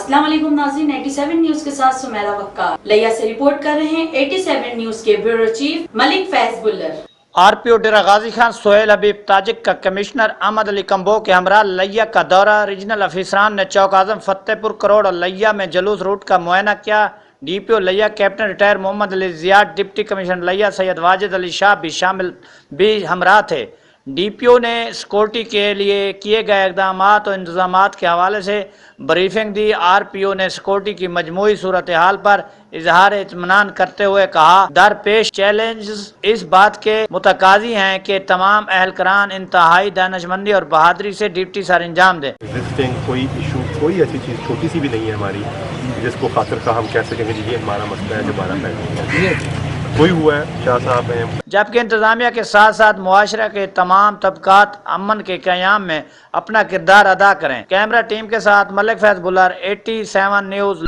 अस्सलाम वालेकुम नाज़रीन, 87 न्यूज के साथ सुमेरा वक्कार लिया से रिपोर्ट कर रहे हैं 87 न्यूज के bureau chief Malik Faiz Bullar. RPO Dera Ghazi Khan Sohail Habib Tajik का कमिश्नर अहमद अली कंबो के हमरा लिया का दौरा। रीजनल अफसरान ने चौक आजम फतेहपुर करोड़ और लिया में जलूस रूट का मुआयना किया। DPO Leiah captain retired Mohammad Ali Ziyad, deputy commissioner Leiah Syed Wajid Ali Shah भी हमरा थे। डीपीओ ने सिक्योरिटी के लिए किए गए इकदाम और इंतजामात के हवाले से ब्रीफिंग दी। आरपीओ ने सिक्योरिटी की मजमूई सूरत हाल पर इजहार इत्मीनान करते हुए कहा, दरपेश चैलेंज इस बात के मुतकाजी हैं कि तमाम अहलकारान इंतहाई दानिशमंदी और बहादुरी से ड्यूटी सर अंजाम दें। कोई इशू, कोई ऐसी चीज़ छोटी सी भी नहीं है हमारी जिसको खातिर का हम कह सकेंगे जी ये हमारा मसला है, दोबारा फैल कोई हुआ है शाह साहब हैं। जबकि इंतजामिया के साथ साथ मुआशरा के तमाम तबकात अमन के क़याम में अपना किरदार अदा करें। कैमरा टीम के साथ मलिक फैज बुल्लर, 87 न्यूज़।